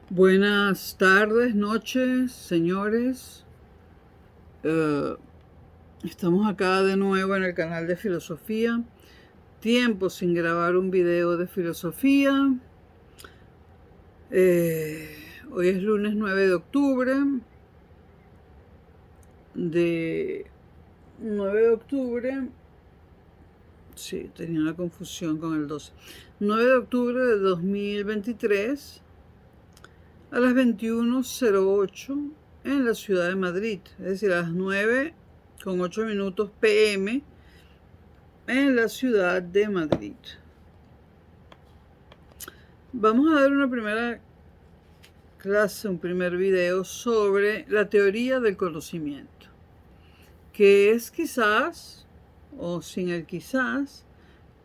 Buenas tardes, noches, señores. Estamos acá de nuevo en el canal de filosofía. Tiempo sin grabar un video de filosofía. Hoy es lunes 9 de octubre. De 9 de octubre. Sí, tenía una confusión con el 12. 9 de octubre de 2023 a las 21:08 en la ciudad de Madrid. Es decir, a las 9:08 PM en la ciudad de Madrid. Vamos a dar una primera clase, un primer video sobre la teoría del conocimiento, que es quizás, o sin el quizás,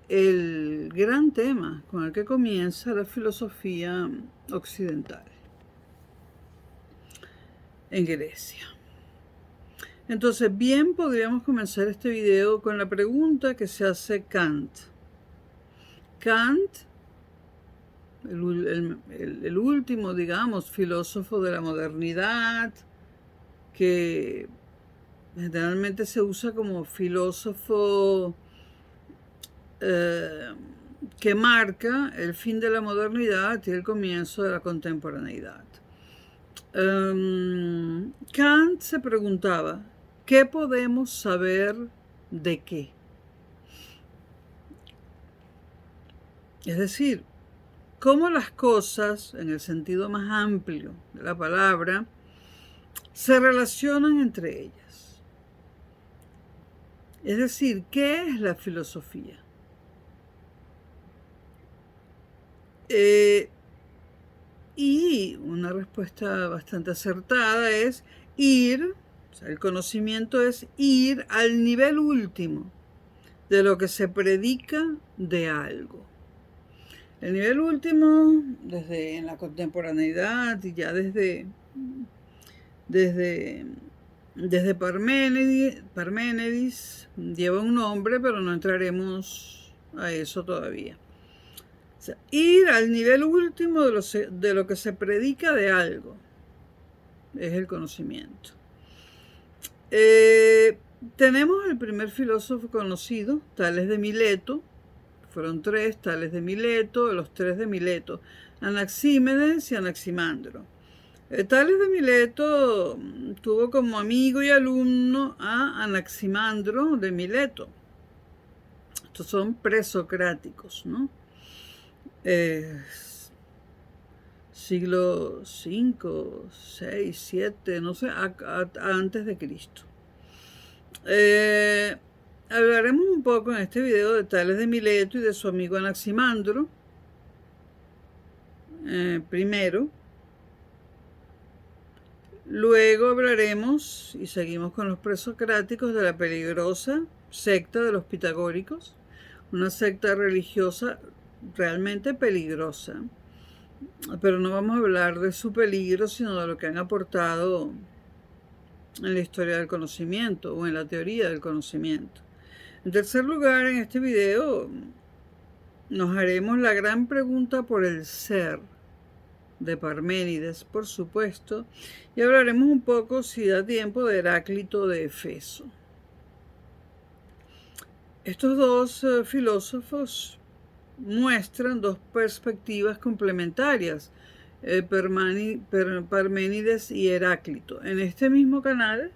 el gran tema con el que comienza la filosofía occidental en Grecia. Entonces, bien podríamos comenzar este video con la pregunta que se hace Kant. Kant, el último, digamos, filósofo de la modernidad, que generalmente se usa como filósofo que marca el fin de la modernidad y el comienzo de la contemporaneidad. Kant se preguntaba, ¿qué podemos saber de qué? Es decir, cómo las cosas, en el sentido más amplio de la palabra, se relacionan entre ellas. Es decir, ¿qué es la filosofía? Y una respuesta bastante acertada es ir, o sea, el conocimiento es ir al nivel último de lo que se predica de algo. El nivel último, desde en la contemporaneidad y ya desde Parménides, lleva un nombre, pero no entraremos a eso todavía. O sea, ir al nivel último de lo que se predica de algo es el conocimiento. Tenemos el primer filósofo conocido, Tales de Mileto. Fueron tres, Tales de Mileto, los tres de Mileto, Anaxímenes y Anaximandro. Tales de Mileto tuvo como amigo y alumno a Anaximandro de Mileto. Estos son presocráticos, ¿no? Siglo V, VI, VII, no sé, antes de Cristo. Hablaremos un poco en este video de Tales de Mileto y de su amigo Anaximandro. Primero. Luego hablaremos, y seguimos con los presocráticos, de la peligrosa secta de los pitagóricos, una secta religiosa realmente peligrosa. Pero no vamos a hablar de su peligro, sino de lo que han aportado en la historia del conocimiento o en la teoría del conocimiento. En tercer lugar, en este video nos haremos la gran pregunta por el ser de Parménides, por supuesto, y hablaremos un poco, si da tiempo, de Heráclito de Éfeso. Estos dos filósofos muestran dos perspectivas complementarias, Parménides y Heráclito. En este mismo canal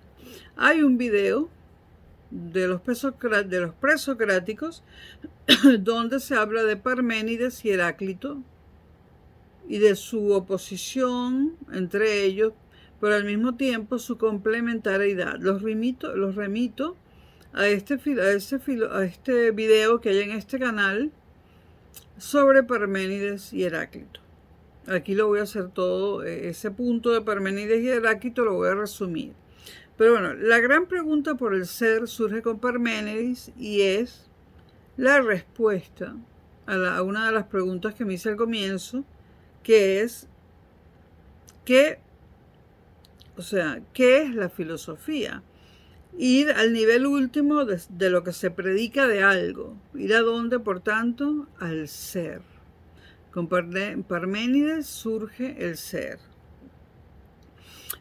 hay un video de los presocráticos donde se habla de Parménides y Heráclito y de su oposición entre ellos, pero al mismo tiempo su complementariedad. Los remito a este video que hay en este canal sobre Parménides y Heráclito. Aquí lo voy a hacer todo, ese punto de Parménides y Heráclito lo voy a resumir. Pero bueno, la gran pregunta por el ser surge con Parménides y es la respuesta a una de las preguntas que me hice al comienzo, que es ¿qué es la filosofía? Ir al nivel último de lo que se predica de algo. ¿Ir a dónde, por tanto? Al ser. Con Parménides surge el ser.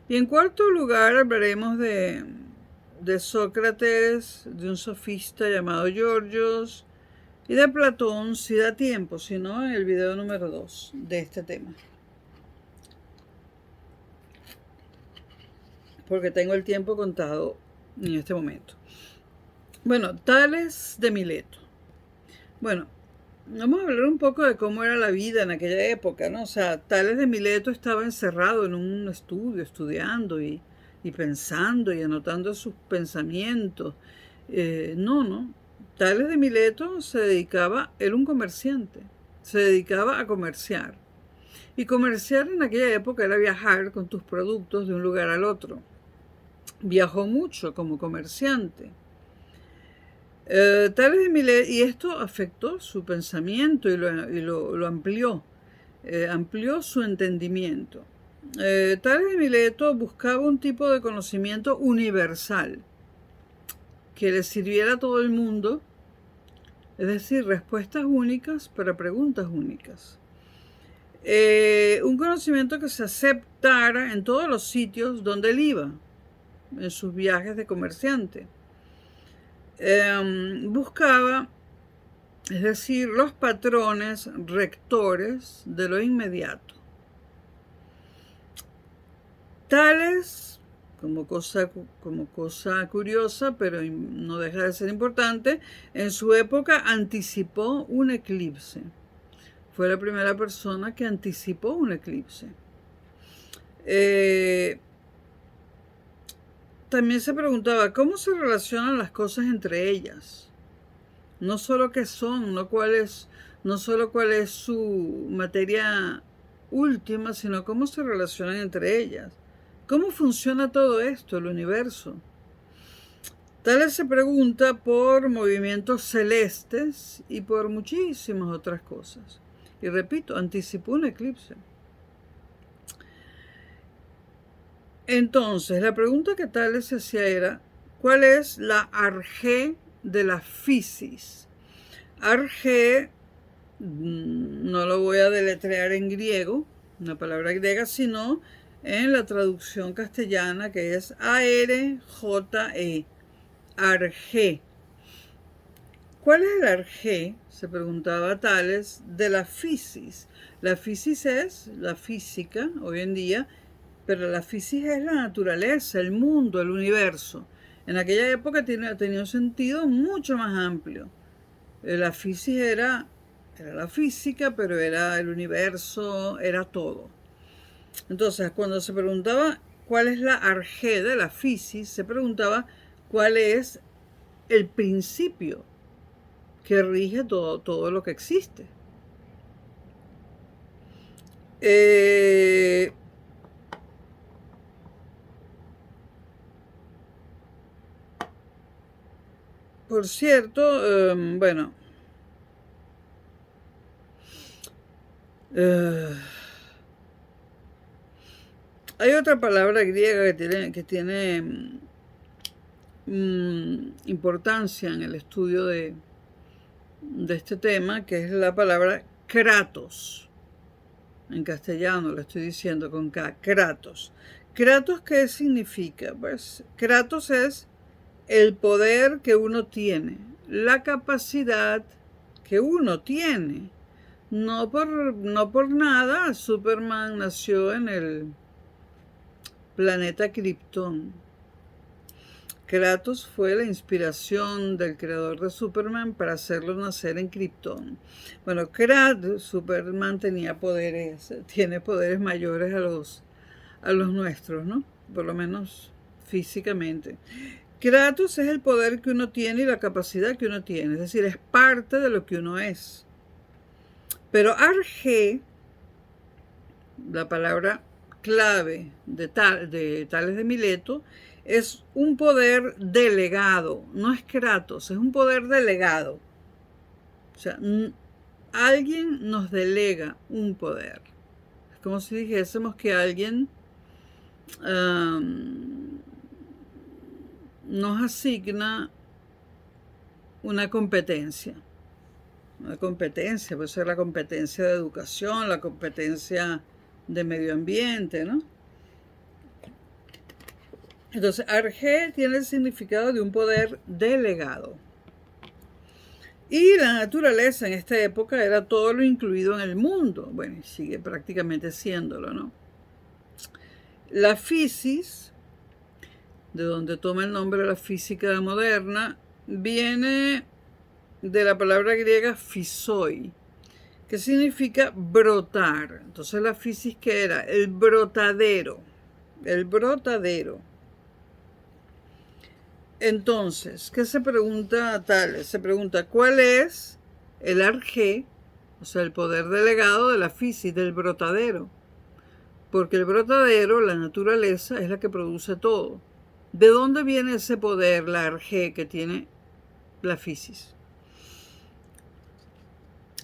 Y en cuarto lugar hablaremos de Sócrates, de un sofista llamado Georgios, y de Platón, si da tiempo, si no, en el video número 2 de este tema. Porque tengo el tiempo contado en este momento. Bueno, Tales de Mileto. Bueno, vamos a hablar un poco de cómo era la vida en aquella época, ¿no? O sea, Tales de Mileto estaba encerrado en un estudio, estudiando y pensando y anotando sus pensamientos. No. Tales de Mileto se dedicaba, era un comerciante, se dedicaba a comerciar. Y comerciar en aquella época era viajar con tus productos de un lugar al otro. Viajó mucho como comerciante. Tales de Mileto, y esto afectó su pensamiento y lo amplió, amplió su entendimiento. Tales de Mileto buscaba un tipo de conocimiento universal que le sirviera a todo el mundo, es decir, respuestas únicas para preguntas únicas. Un conocimiento que se aceptara en todos los sitios donde él iba, en sus viajes de comerciante. Buscaba, es decir, los patrones rectores de lo inmediato. Tales, como cosa curiosa, pero no deja de ser importante, en su época anticipó un eclipse. Fue la primera persona que anticipó un eclipse. También se preguntaba cómo se relacionan las cosas entre ellas. No solo qué son, no solo cuál es su materia última, sino cómo se relacionan entre ellas. ¿Cómo funciona todo esto, el universo? Tales se pregunta por movimientos celestes y por muchísimas otras cosas. Y repito, anticipó un eclipse. Entonces, la pregunta que Tales se hacía era, ¿cuál es la arjé de la fisis? Arjé, no lo voy a deletrear en griego, una palabra griega, sino en la traducción castellana, que es A-R-J-E, arjé. ¿Cuál es el arjé? Se preguntaba Tales, de la fisis. La fisis es la física, hoy en día, pero la física es la naturaleza, el mundo, el universo. En aquella época tenía un sentido mucho más amplio. La física era la física, pero era el universo, era todo. Entonces, cuando se preguntaba cuál es la arjé de la fisis, se preguntaba cuál es el principio que rige todo lo que existe. Por cierto, bueno, hay otra palabra griega que tiene importancia en el estudio de este tema, que es la palabra kratos. En castellano lo estoy diciendo con K, kratos. ¿Kratos qué significa? Pues kratos es el poder que uno tiene, la capacidad que uno tiene. No por nada Superman nació en el planeta Krypton. Kratos fue la inspiración del creador de Superman para hacerlo nacer en Krypton. Bueno, Superman tiene poderes mayores a los nuestros, ¿no? Por lo menos físicamente. Kratos es el poder que uno tiene y la capacidad que uno tiene, es decir, es parte de lo que uno es. Pero Arjé, la palabra clave de Tales de Mileto, es un poder delegado, no es Kratos, es un poder delegado. O sea, alguien nos delega un poder. Es como si dijésemos que alguien nos asigna una competencia. una competencia, puede ser la competencia de educación, la competencia de medio ambiente, ¿no? Entonces, Arjé tiene el significado de un poder delegado. Y la naturaleza en esta época era todo lo incluido en el mundo. Bueno, y sigue prácticamente siéndolo, ¿no? La fisis, de donde toma el nombre la física moderna, viene de la palabra griega physoi, que significa brotar. Entonces la fisis, ¿qué era? El brotadero. El brotadero. Entonces, ¿qué se pregunta a Tales? Se pregunta, ¿cuál es el arjé, o sea, el poder delegado de la fisis, del brotadero? Porque el brotadero, la naturaleza, es la que produce todo. ¿De dónde viene ese poder, la arjé, que tiene la fisis?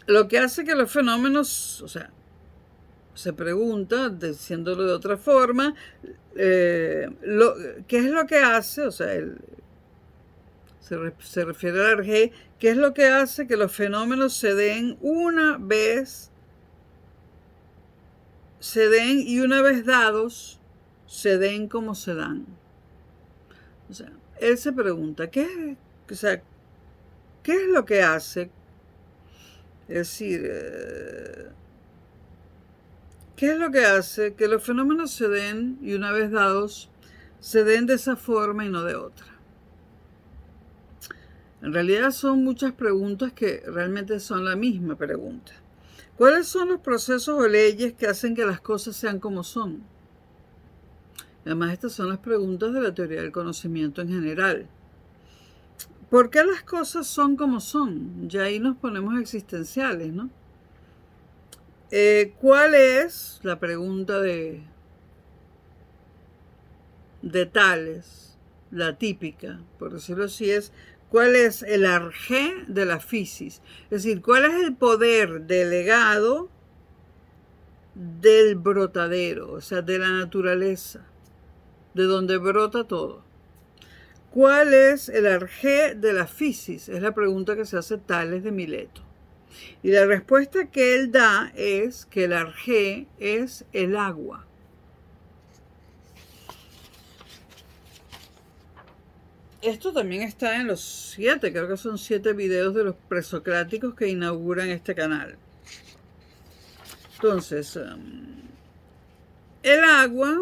Lo que hace que los fenómenos, o sea, se pregunta, diciéndolo de otra forma, ¿qué es lo que hace? O sea, se refiere al arjé, ¿qué es lo que hace que los fenómenos se den una vez, se den y una vez dados, se den como se dan? O sea, él se pregunta, ¿qué es lo que hace? Es decir, ¿qué es lo que hace que los fenómenos se den y una vez dados, se den de esa forma y no de otra? En realidad son muchas preguntas que realmente son la misma pregunta. ¿Cuáles son los procesos o leyes que hacen que las cosas sean como son? Además, estas son las preguntas de la teoría del conocimiento en general. ¿Por qué las cosas son como son? Ya ahí nos ponemos existenciales, ¿no? ¿Cuál es la pregunta de Tales, la típica, por decirlo así, es ¿cuál es el arjé de la fisis? Es decir, ¿cuál es el poder delegado del brotadero, o sea, de la naturaleza, de donde brota todo? ¿Cuál es el arjé de la fisis? Es la pregunta que se hace Tales de Mileto. Y la respuesta que él da es que el arjé es el agua. Esto también está en los 7, creo que son 7 videos de los presocráticos que inauguran este canal. Entonces, el agua,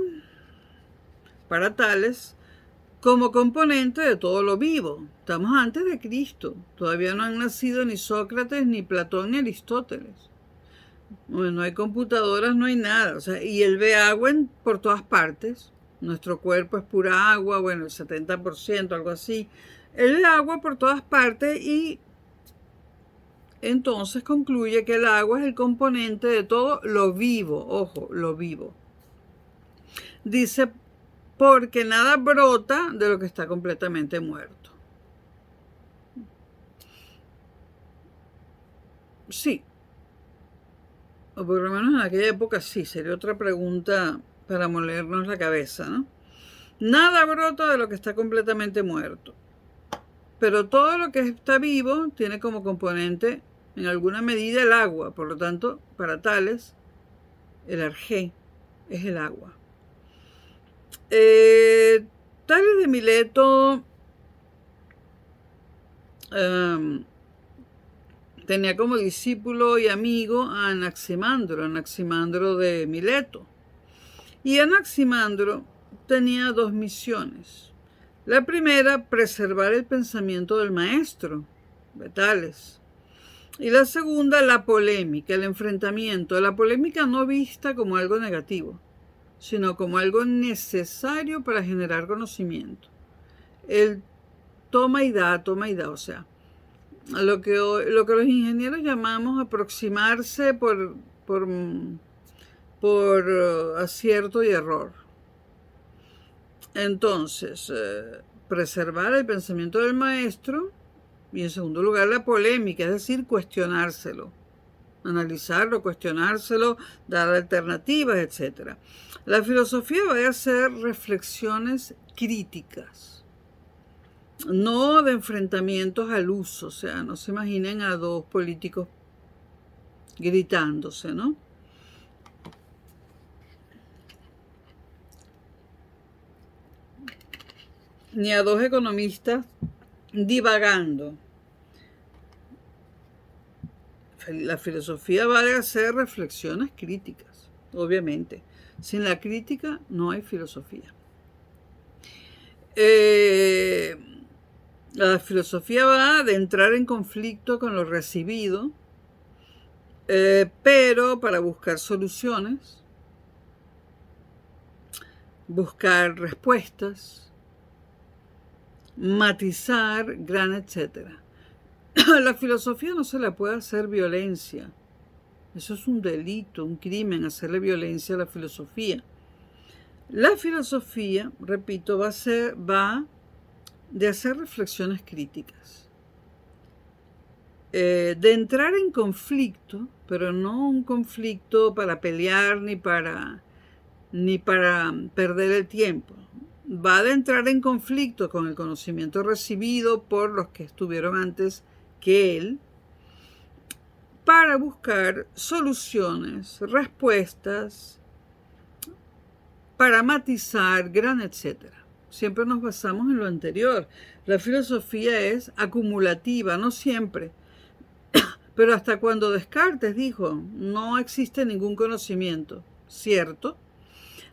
para Tales, como componente de todo lo vivo. Estamos antes de Cristo. Todavía no han nacido ni Sócrates, ni Platón, ni Aristóteles. Bueno, no hay computadoras, no hay nada. O sea, y él ve agua por todas partes. Nuestro cuerpo es pura agua, bueno, el 70%, algo así. Él ve agua por todas partes y entonces concluye que el agua es el componente de todo lo vivo. Ojo, lo vivo. Dice, porque nada brota de lo que está completamente muerto. Sí. O por lo menos en aquella época sí, sería otra pregunta para molernos la cabeza, ¿no? Nada brota de lo que está completamente muerto. Pero todo lo que está vivo tiene como componente, en alguna medida, el agua. Por lo tanto, para Tales, el arjé es el agua. Tales de Mileto tenía como discípulo y amigo a Anaximandro de Mileto. Y Anaximandro tenía 2 misiones. La primera, preservar el pensamiento del maestro, de Tales. Y la segunda, la polémica, el enfrentamiento. La polémica no vista como algo negativo, sino como algo necesario para generar conocimiento. El toma y da, o sea, lo que los ingenieros llamamos aproximarse por acierto y error. Entonces, preservar el pensamiento del maestro y en segundo lugar la polémica, es decir, cuestionárselo, analizarlo, cuestionárselo, dar alternativas, etc. La filosofía va a hacer reflexiones críticas. no de enfrentamientos al uso, o sea, no se imaginen a dos políticos gritándose, ¿no? Ni a dos economistas divagando. La filosofía va a hacer reflexiones críticas, obviamente. Sin la crítica no hay filosofía. La filosofía va de entrar en conflicto con lo recibido, pero para buscar soluciones, buscar respuestas, matizar, gran etcétera. La filosofía no se le puede hacer violencia. Eso es un delito, un crimen, hacerle violencia a la filosofía. La filosofía, repito, va de hacer reflexiones críticas. De entrar en conflicto, pero no un conflicto para pelear ni para perder el tiempo. Va de entrar en conflicto con el conocimiento recibido por los que estuvieron antes que él, para buscar soluciones, respuestas, para matizar, gran etcétera. Siempre nos basamos en lo anterior. La filosofía es acumulativa, no siempre. Pero hasta cuando Descartes dijo, no existe ningún conocimiento, ¿cierto?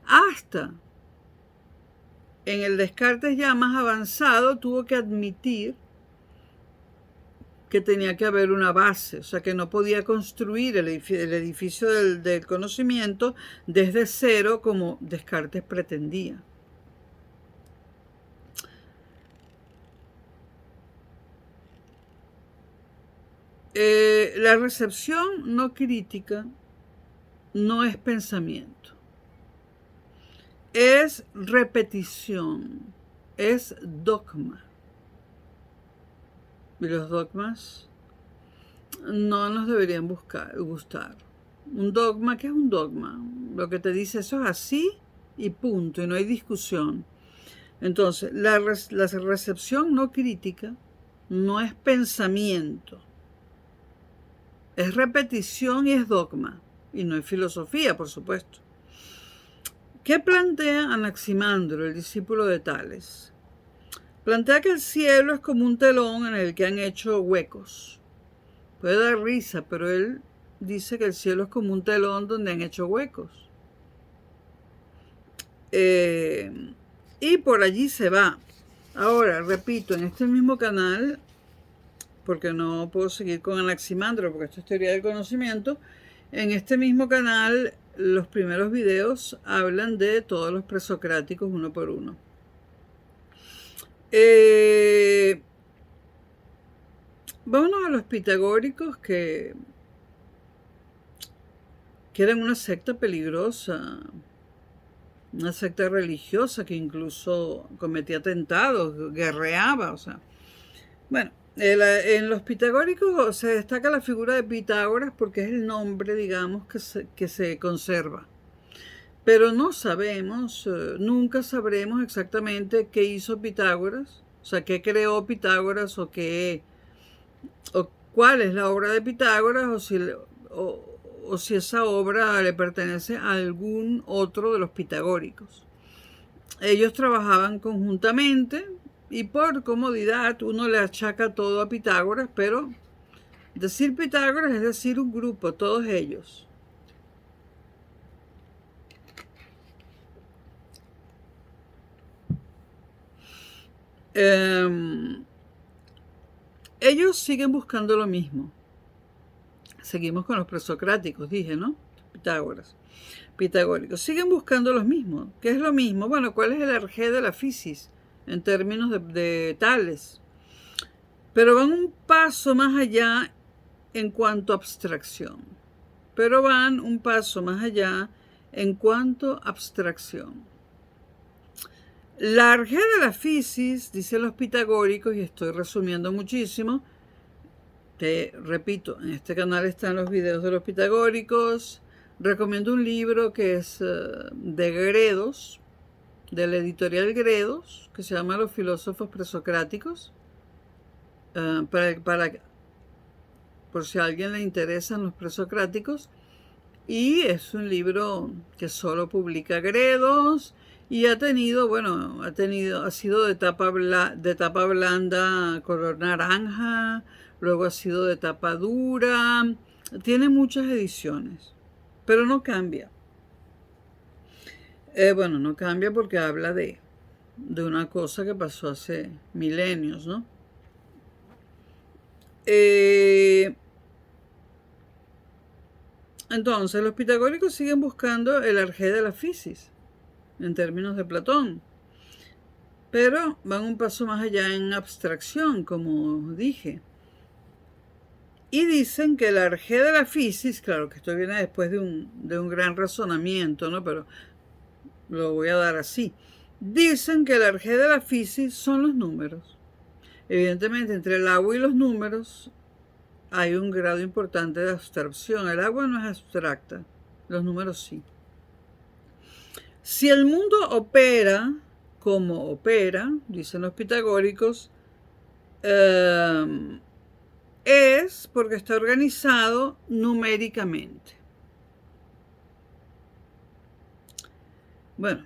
Hasta en el Descartes ya más avanzado tuvo que admitir que tenía que haber una base, o sea que no podía construir el edificio del conocimiento desde cero como Descartes pretendía. La recepción no crítica no es pensamiento, es repetición, es dogma. Y los dogmas no nos deberían gustar. Un dogma, ¿qué es un dogma? Lo que te dice eso es así y punto, y no hay discusión. Entonces, la recepción no crítica no es pensamiento, es repetición y es dogma, y no es filosofía, por supuesto. ¿Qué plantea Anaximandro, el discípulo de Tales? Plantea que el cielo es como un telón en el que han hecho huecos. Puede dar risa, pero él dice que el cielo es como un telón donde han hecho huecos. Y por allí se va. Ahora, repito, en este mismo canal, porque no puedo seguir con Anaximandro, porque esto es teoría del conocimiento, en este mismo canal los primeros videos hablan de todos los presocráticos uno por uno. Vámonos a los pitagóricos que eran una secta peligrosa, una secta religiosa que incluso cometía atentados, guerreaba, o sea. Bueno, en los pitagóricos se destaca la figura de Pitágoras porque es el nombre, digamos, que se conserva. Pero no sabemos, nunca sabremos exactamente qué hizo Pitágoras, o sea, qué creó Pitágoras o cuál es la obra de Pitágoras o si esa obra le pertenece a algún otro de los pitagóricos. Ellos trabajaban conjuntamente y por comodidad uno le achaca todo a Pitágoras, pero decir Pitágoras es decir un grupo, todos ellos. Ellos siguen buscando lo mismo. Seguimos con los presocráticos, dije, ¿no? Pitagóricos. Siguen buscando lo mismo. ¿Qué es lo mismo? Bueno, ¿cuál es el arjé de la fisis en términos de Tales? Pero van un paso más allá en cuanto a abstracción. La arjé de la fisis, dicen los pitagóricos, y estoy resumiendo muchísimo, te repito, en este canal están los videos de los pitagóricos. Recomiendo un libro que es de Gredos, de la editorial Gredos, que se llama Los filósofos presocráticos, por si a alguien le interesan los presocráticos. Y es un libro que solo publica Gredos y ha sido de tapa blanda color naranja, luego ha sido de tapa dura, tiene muchas ediciones, pero no cambia. No cambia porque habla de una cosa que pasó hace milenios, ¿no? Entonces, los pitagóricos siguen buscando el arjé de la fisis, en términos de Platón, pero van un paso más allá en abstracción, como dije. Y dicen que el arjé de la fisis, claro que esto viene después de un gran razonamiento, ¿no? Pero lo voy a dar así. Dicen que el arjé de la fisis son los números. Evidentemente, entre el agua y los números hay un grado importante de abstracción. El agua no es abstracta, los números sí. Si el mundo opera como opera, dicen los pitagóricos, es porque está organizado numéricamente. Bueno,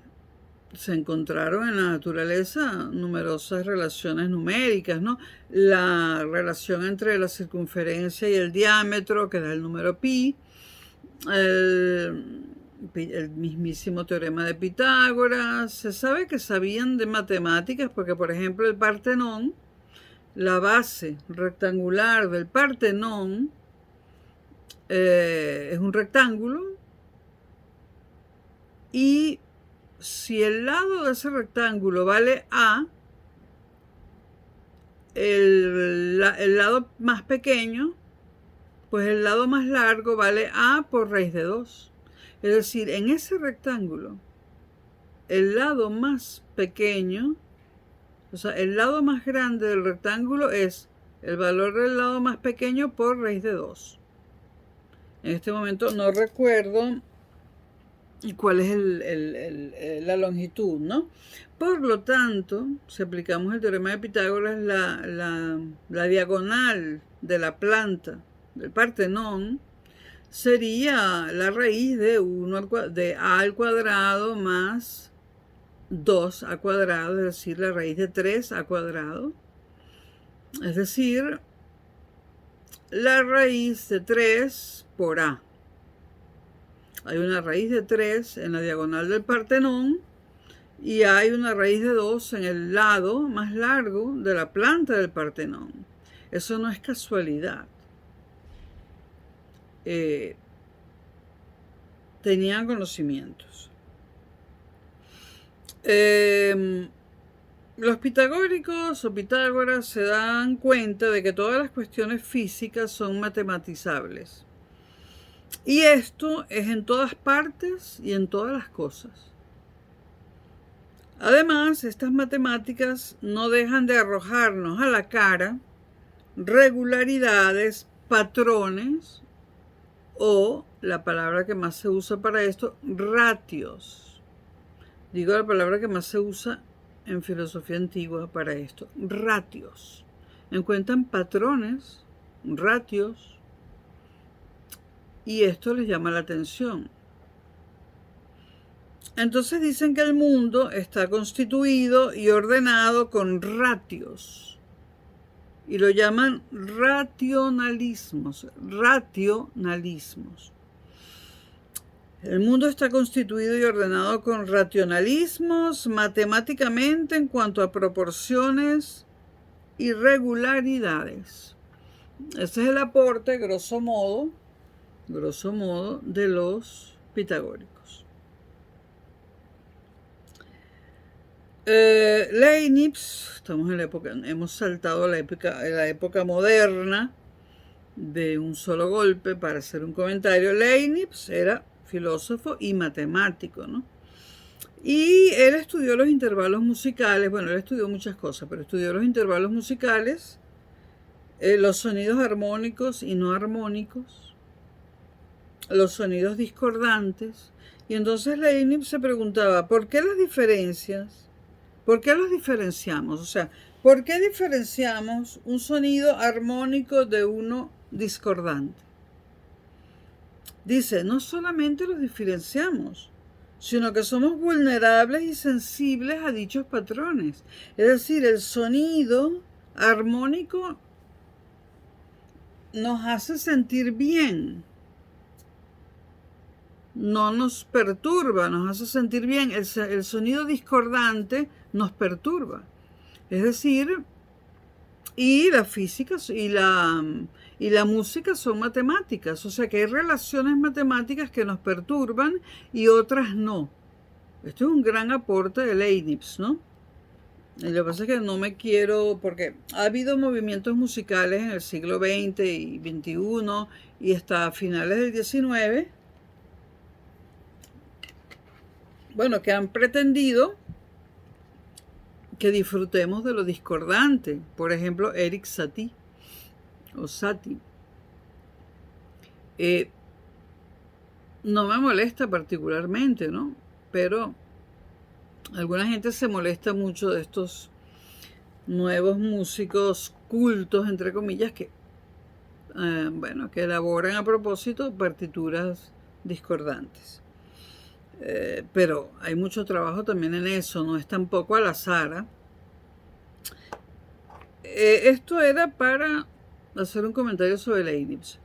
se encontraron en la naturaleza numerosas relaciones numéricas, ¿no? La relación entre la circunferencia y el diámetro, que da el número pi, el mismísimo teorema de Pitágoras. Se sabe que sabían de matemáticas porque, por ejemplo, el Partenón, la base rectangular del Partenón es un rectángulo, y si el lado de ese rectángulo vale A, el lado más pequeño, pues el lado más largo vale A por raíz de 2. Es decir, en ese rectángulo, el lado más pequeño, o sea, el lado más grande del rectángulo es el valor del lado más pequeño por raíz de 2. En este momento no recuerdo cuál es la longitud, ¿no? Por lo tanto, si aplicamos el teorema de Pitágoras, la diagonal de la planta del Partenón sería la raíz de a al cuadrado más 2a cuadrado, es decir, la raíz de 3a cuadrado. Es decir, la raíz de 3 por a. Hay una raíz de 3 en la diagonal del Partenón y hay una raíz de 2 en el lado más largo de la planta del Partenón. Eso no es casualidad. Tenían conocimientos. Los pitagóricos o Pitágoras se dan cuenta de que todas las cuestiones físicas son matematizables. Y esto es en todas partes y en todas las cosas. Además, estas matemáticas no dejan de arrojarnos a la cara regularidades, patrones o, la palabra que más se usa para esto, ratios. Digo la palabra que más se usa en filosofía antigua para esto, ratios. Encuentran patrones, ratios, y esto les llama la atención. Entonces dicen que el mundo está constituido y ordenado con ratios. Y lo llaman racionalismos. Racionalismos. El mundo está constituido y ordenado con racionalismos matemáticamente en cuanto a proporciones y regularidades. Ese es el aporte, grosso modo, de los pitagóricos. Leibniz, estamos en la época, hemos saltado a la época moderna de un solo golpe para hacer un comentario. Leibniz era filósofo y matemático, ¿no? Y él estudió los intervalos musicales. Bueno, él estudió muchas cosas, pero estudió los intervalos musicales, los sonidos armónicos y no armónicos, los sonidos discordantes. Y entonces Leibniz se preguntaba, ¿por qué las diferencias? ¿Por qué los diferenciamos? O sea, ¿por qué diferenciamos un sonido armónico de uno discordante? Dice, no solamente los diferenciamos, sino que somos vulnerables y sensibles a dichos patrones. Es decir, el sonido armónico nos hace sentir bien, no nos perturba, nos hace sentir bien. El sonido discordante nos perturba. Es decir, y la física y la música son matemáticas, o sea que hay relaciones matemáticas que nos perturban y otras no. Esto es un gran aporte de Leibniz, ¿no? Y lo que pasa es que no me quiero, porque ha habido movimientos musicales en el siglo XX y XXI y hasta finales del XIX, bueno, que han pretendido que disfrutemos de lo discordante. Por ejemplo, Erik Satie o Satie. No me molesta particularmente, ¿no? Pero alguna gente se molesta mucho de estos nuevos músicos cultos, entre comillas, que, bueno, que elaboran a propósito partituras discordantes. Pero hay mucho trabajo también en eso, no es tampoco al azar. Esto era para hacer un comentario sobre Leibniz,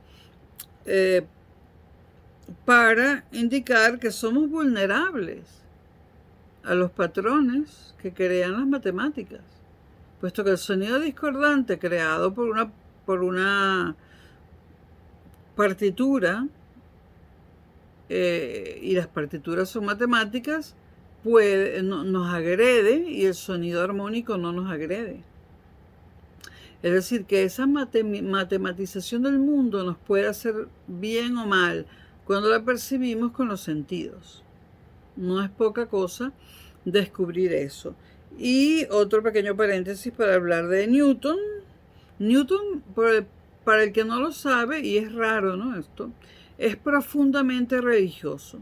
para indicar que somos vulnerables a los patrones que crean las matemáticas, puesto que el sonido discordante creado por una partitura, y las partituras son matemáticas, nos agrede y el sonido armónico no nos agrede. Es decir, que esa matematización del mundo nos puede hacer bien o mal cuando la percibimos con los sentidos. No es poca cosa descubrir eso. Y otro pequeño paréntesis para hablar de Newton. Newton, para el que no lo sabe, y es raro, ¿no? Esto es profundamente religioso.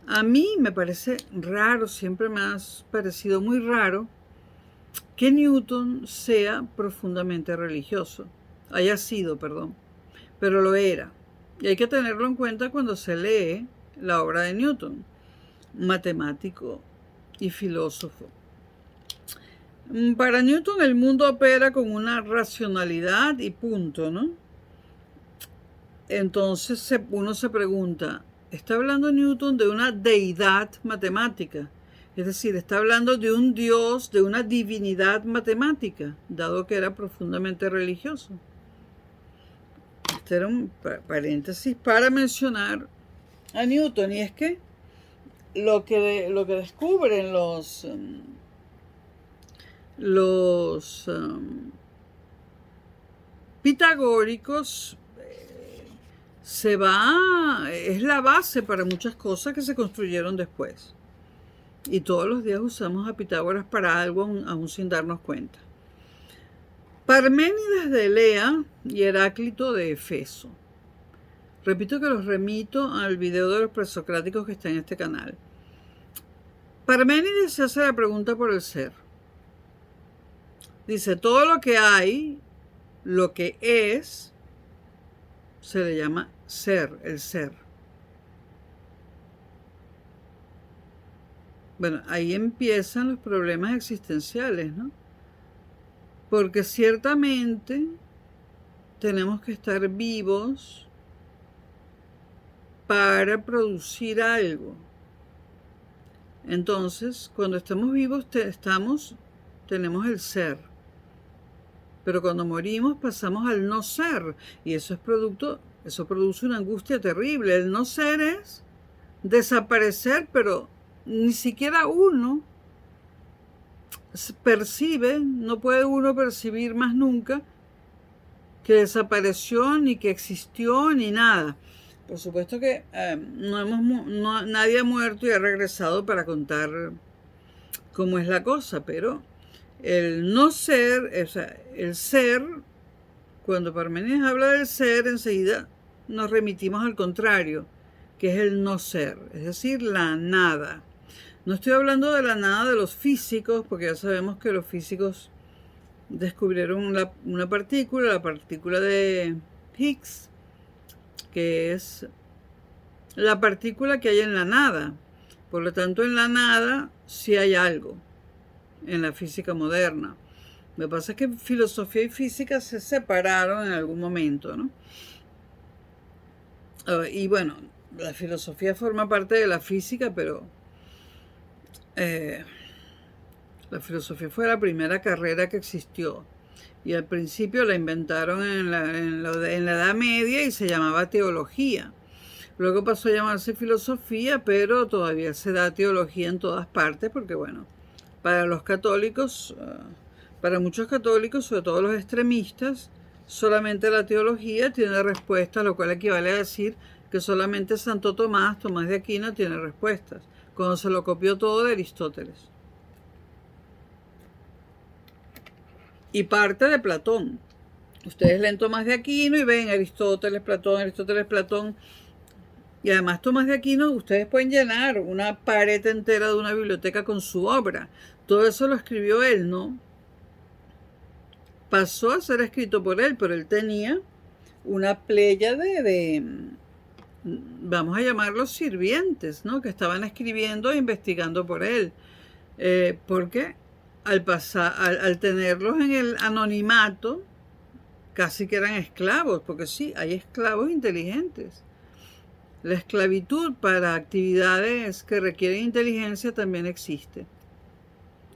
A mí me parece raro, siempre me ha parecido muy raro que Newton sea profundamente religioso, haya sido, perdón, pero lo era. Y hay que tenerlo en cuenta cuando se lee la obra de Newton, matemático y filósofo. Para Newton el mundo opera con una racionalidad y punto, ¿no? Entonces uno se pregunta, ¿está hablando Newton de una deidad matemática? Es decir, está hablando de un dios, de una divinidad matemática, dado que era profundamente religioso. Este era un paréntesis para mencionar a Newton, y es que lo que descubren los pitagóricos es la base para muchas cosas que se construyeron después. Y todos los días usamos a Pitágoras para algo, aún sin darnos cuenta. Parménides de Elea y Heráclito de Efeso. Repito que los remito al video de los presocráticos que está en este canal. Parménides se hace la pregunta por el ser. Dice, todo lo que hay, lo que es, se le llama ser, el ser. Bueno, ahí empiezan los problemas existenciales, ¿no? Porque ciertamente tenemos que estar vivos para producir algo. Entonces, cuando estamos vivos, tenemos el ser. Pero cuando morimos pasamos al no ser. Y eso produce una angustia terrible. El no ser es desaparecer, pero ni siquiera uno percibe, no puede uno percibir más nunca que desapareció, ni que existió, ni nada. Por supuesto que nadie ha muerto y ha regresado para contar cómo es la cosa, pero el no ser, o sea, el ser, cuando Parménides habla del ser, enseguida nos remitimos al contrario. que es el no ser, es decir, la nada. No estoy hablando de la nada de los físicos, porque ya sabemos que los físicos descubrieron una partícula, la partícula de Higgs, que es la partícula que hay en la nada. Por lo tanto, en la nada sí hay algo, en la física moderna. Lo que pasa es que filosofía y física se separaron en algún momento, ¿no? Y bueno, la filosofía forma parte de la física, pero la filosofía fue la primera carrera que existió. Y al principio la inventaron en la Edad Media y se llamaba teología. Luego pasó a llamarse filosofía, pero todavía se da teología en todas partes, porque bueno, para los católicos, para muchos católicos, sobre todo los extremistas, solamente la teología tiene respuestas, lo cual equivale a decir que solamente Santo Tomás de Aquino, tiene respuestas, cuando se lo copió todo de Aristóteles. Y parte de Platón. Ustedes leen Tomás de Aquino y ven Aristóteles, Platón. Y además Tomás de Aquino, ustedes pueden llenar una pared entera de una biblioteca con su obra. Todo eso lo escribió él, ¿no? Pasó a ser escrito por él, pero él tenía una pléyade de vamos a llamarlos sirvientes, ¿no? Que estaban escribiendo e investigando por él. Porque al tenerlos en el anonimato, casi que eran esclavos, porque sí, hay esclavos inteligentes. La esclavitud para actividades que requieren inteligencia también existe.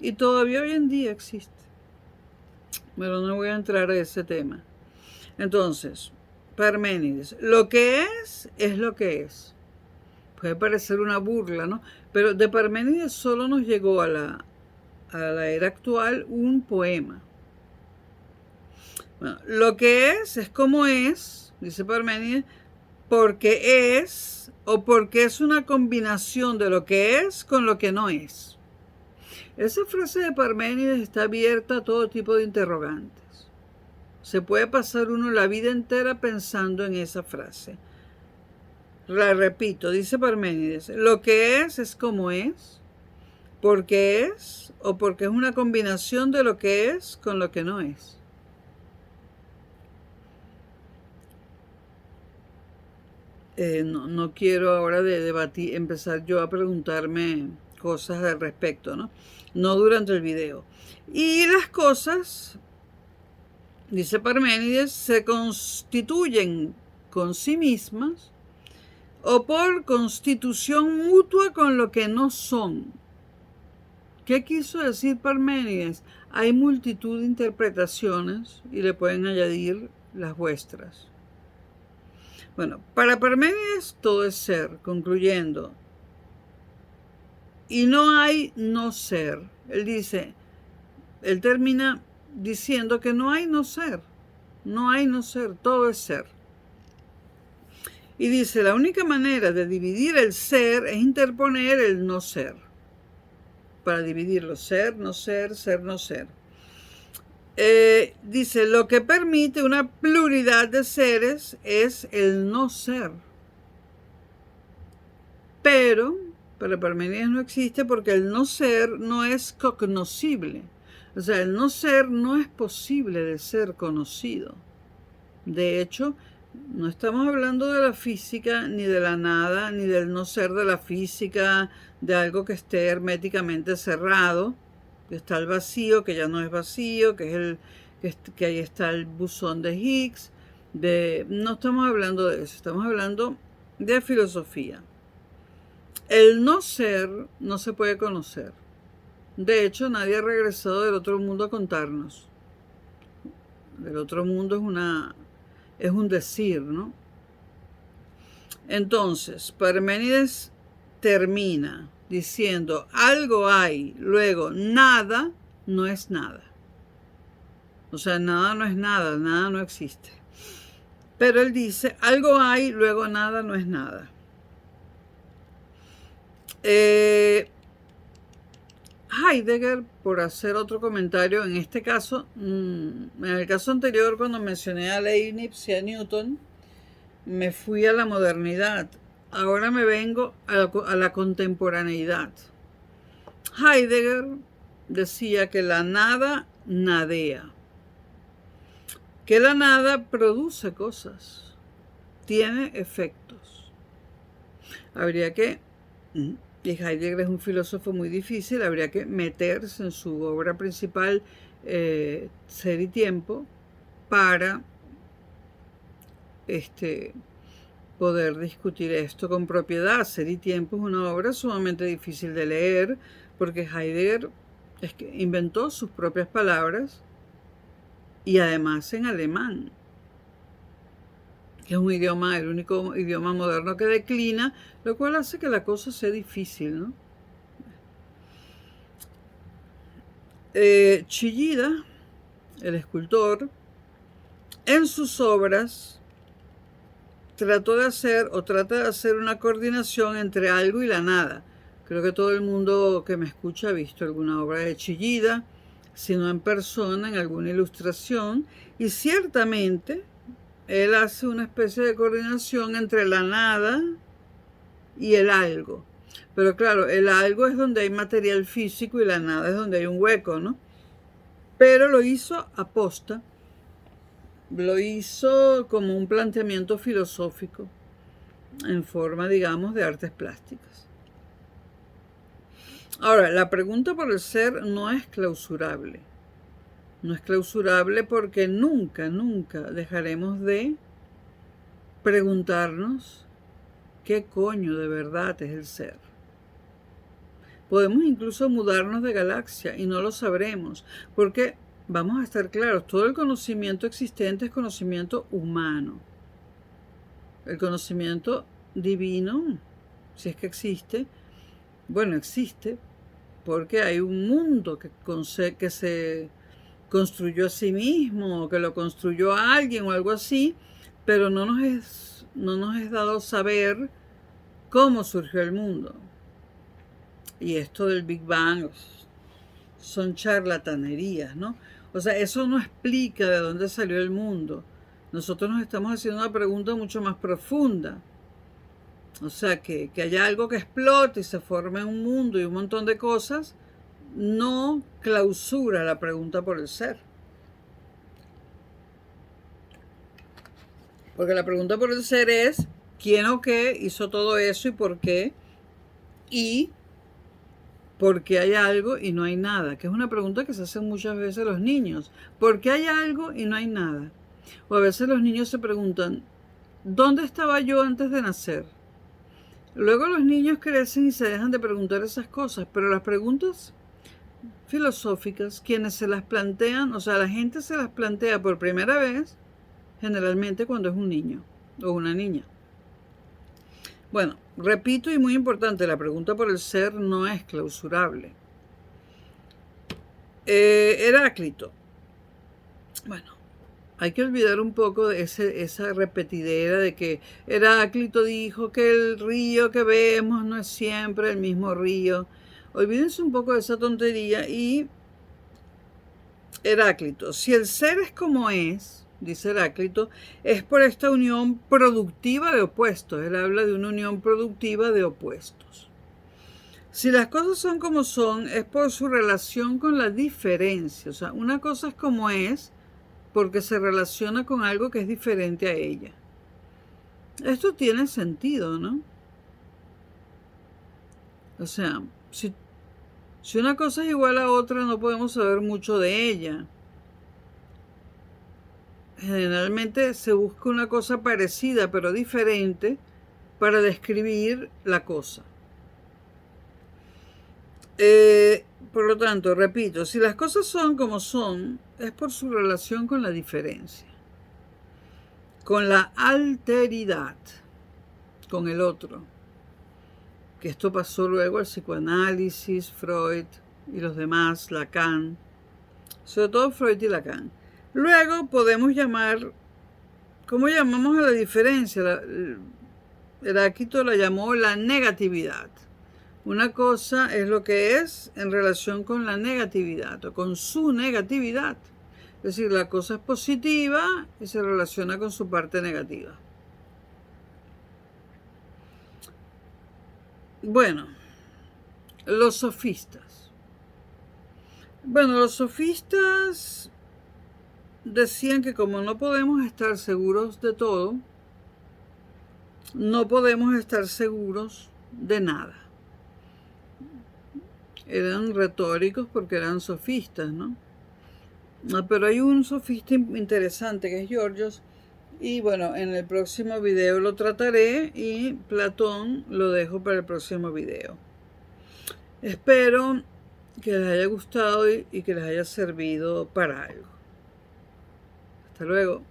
Y todavía hoy en día existe. Pero no voy a entrar a ese tema. Entonces, Parménides, lo que es lo que es. Puede parecer una burla, ¿no? Pero de Parménides solo nos llegó a la era actual un poema. Bueno, lo que es como es, dice Parménides, porque es o porque es una combinación de lo que es con lo que no es. Esa frase de Parménides está abierta a todo tipo de interrogantes. Se puede pasar uno la vida entera pensando en esa frase. La repito, dice Parménides, lo que es como es, porque es o porque es una combinación de lo que es con lo que no es. No quiero ahora de debatir, empezar yo a preguntarme cosas al respecto, ¿no? No durante el video. Y las cosas, dice Parménides, se constituyen con sí mismas o por constitución mutua con lo que no son. ¿Qué quiso decir Parménides? Hay multitud de interpretaciones y le pueden añadir las vuestras. Bueno, para Parménides todo es ser, concluyendo. Y no hay no ser. Él termina diciendo que no hay no ser. No hay no ser, todo es ser. Y dice, la única manera de dividir el ser es interponer el no ser. Para dividirlo, ser, no ser, ser, no ser. Dice, lo que permite una pluralidad de seres es el no ser. Pero para Parménides no existe porque el no ser no es cognoscible. O sea, el no ser no es posible de ser conocido. De hecho, no estamos hablando de la física, ni de la nada, ni del no ser de la física, de algo que esté herméticamente cerrado, que está el vacío, que ya no es vacío, que ahí está el bosón de Higgs. No estamos hablando de eso, estamos hablando de filosofía. El no ser no se puede conocer. De hecho, nadie ha regresado del otro mundo a contarnos. Del otro mundo es un decir, ¿no? Entonces, Parménides termina diciendo, algo hay, luego nada no es nada. O sea, nada no es nada, nada no existe. Pero él dice, algo hay, luego nada no es nada. Heidegger, por hacer otro comentario, en este caso, en el caso anterior, cuando mencioné a Leibniz y a Newton, me fui a la modernidad. ahora me vengo a la contemporaneidad. Heidegger decía que la nada nadea, que la nada produce cosas, tiene efectos. Habría que, y Heidegger es un filósofo muy difícil, habría que meterse en su obra principal, Ser y Tiempo, para poder discutir esto con propiedad. Ser y Tiempo es una obra sumamente difícil de leer, porque Heidegger es que inventó sus propias palabras y además en alemán, que es un idioma, el único idioma moderno que declina, lo cual hace que la cosa sea difícil, ¿no? Chillida, el escultor, en sus obras trató de hacer o trata de hacer una coordinación entre algo y la nada. Creo que todo el mundo que me escucha ha visto alguna obra de Chillida, si no en persona, en alguna ilustración, y ciertamente él hace una especie de coordinación entre la nada y el algo. Pero claro, el algo es donde hay material físico y la nada es donde hay un hueco, ¿no? Pero lo hizo aposta, lo hizo como un planteamiento filosófico en forma, digamos, de artes plásticas. Ahora, la pregunta por el ser no es clausurable. No es clausurable porque nunca, nunca dejaremos de preguntarnos qué coño de verdad es el ser. Podemos incluso mudarnos de galaxia y no lo sabremos, porque vamos a estar claros, todo el conocimiento existente es conocimiento humano. El conocimiento divino, si es que existe, bueno, existe porque hay un mundo que se construyó a sí mismo, o que lo construyó a alguien o algo así, pero no nos es dado saber cómo surgió el mundo. Y esto del Big Bang son charlatanerías, ¿no? O sea, eso no explica de dónde salió el mundo. Nosotros nos estamos haciendo una pregunta mucho más profunda. O sea, que haya algo que explote y se forme un mundo y un montón de cosas, no clausura la pregunta por el ser. Porque la pregunta por el ser es, ¿quién o qué hizo todo eso y por qué? Y ¿por qué hay algo y no hay nada? Que es una pregunta que se hacen muchas veces los niños. ¿Por qué hay algo y no hay nada? O a veces los niños se preguntan, ¿dónde estaba yo antes de nacer? Luego los niños crecen y se dejan de preguntar esas cosas, pero las preguntas filosóficas, quienes se las plantean, o sea, la gente se las plantea por primera vez, generalmente cuando es un niño o una niña. Bueno, repito y muy importante, la pregunta por el ser no es clausurable. Heráclito. Bueno, hay que olvidar un poco de esa repetidera de que Heráclito dijo que el río que vemos no es siempre el mismo río. Olvídense un poco de esa tontería y Heráclito, si el ser es como es, dice Heráclito, es por esta unión productiva de opuestos. Él habla de una unión productiva de opuestos. Si las cosas son como son, es por su relación con la diferencia. O sea, una cosa es como es porque se relaciona con algo que es diferente a ella. Esto tiene sentido, ¿no? O sea, si una cosa es igual a otra, no podemos saber mucho de ella. Generalmente se busca una cosa parecida pero diferente para describir la cosa. Por lo tanto, repito, si las cosas son como son, es por su relación con la diferencia, con la alteridad, con el otro. Que esto pasó luego al psicoanálisis, Freud y los demás, Lacan, sobre todo Freud y Lacan. Luego podemos llamar, ¿cómo llamamos a la diferencia? Heráclito la llamó la negatividad. Una cosa es lo que es en relación con la negatividad o con su negatividad. Es decir, la cosa es positiva y se relaciona con su parte negativa. Bueno, los sofistas. Bueno, los sofistas decían que como no podemos estar seguros de todo, no podemos estar seguros de nada. Eran retóricos porque eran sofistas, ¿no? Pero hay un sofista interesante que es Georgios, y bueno, en el próximo video lo trataré y Platón lo dejo para el próximo video. Espero que les haya gustado y que les haya servido para algo. Hasta luego.